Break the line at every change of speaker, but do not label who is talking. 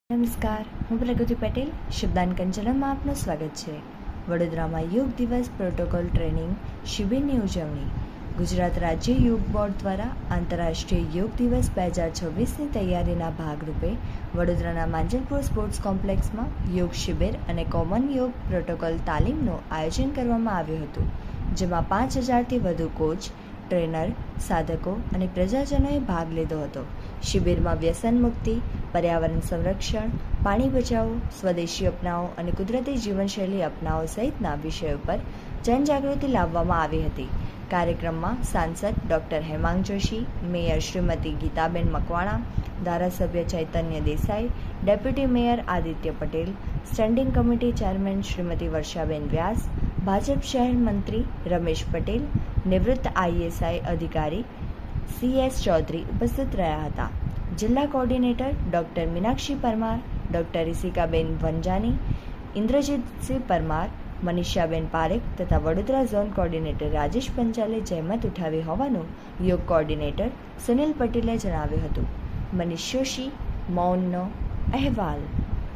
નમસ્કાર, હું પ્રગતિ પટેલ. શબ્દાન કંચનમાં આપનું સ્વાગત છે. વડોદરામાં યોગ દિવસ પ્રોટોકોલ ટ્રેનિંગ શિબિરની ઉજવણી. ગુજરાત રાજ્ય યોગ બોર્ડ દ્વારા આંતરરાષ્ટ્રીય યોગ દિવસ 2026ની તૈયારીના ભાગરૂપે વડોદરાના માંજલપુર સ્પોર્ટ્સ કોમ્પ્લેક્સમાં યોગ શિબિર અને કોમન યોગ પ્રોટોકોલ તાલીમનું આયોજન કરવામાં આવ્યું હતું, જેમાં 5000થી વધુ કોચ, ટ્રેનર, સાધકો અને પ્રજાજનોએ ભાગ લીધો હતો. શિબિરમાં વ્યસન મુક્તિ, પર્યાવરણ સંરક્ષણ, પાણી બચાવો, સ્વદેશી અપનાવો અને કુદરતી જીવનશૈલી અપનાવો સહિતના વિષયો પર જનજાગૃતિ લાવવામાં આવી હતી. કાર્યક્રમમાં સાંસદ ડૉક્ટર હેમાંગ જોશી, મેયર શ્રીમતી ગીતાબેન મકવાણા, ધારાસભ્ય Chaitanya Desai, deputy mayor Aditya Patel, standing committee chairman Shrimati Varshaben Vyas, Bhajap શહેર મંત્રી રમેશ પટેલ, નિવૃત્ત ISI અધિકારી CS ચૌધરી ઉપસ્થિત રહ્યા હતા. જિલ્લા coordinator doctor Meenakshi Parmar, doctor Risikaben Vanjani, Indrajitsinh Parmar, Manishaben Parekh તથા વડોદરા ઝોન કોઓર્ડિનેટર રાજેશ પંચાલે જહેમત ઉઠાવી હોવાનું યોગ કોઓર્ડિનેટર સુનિલ પટેલે જણાવ્યું હતું. મનીષ જોશી, મૌનનો અહેવાલ.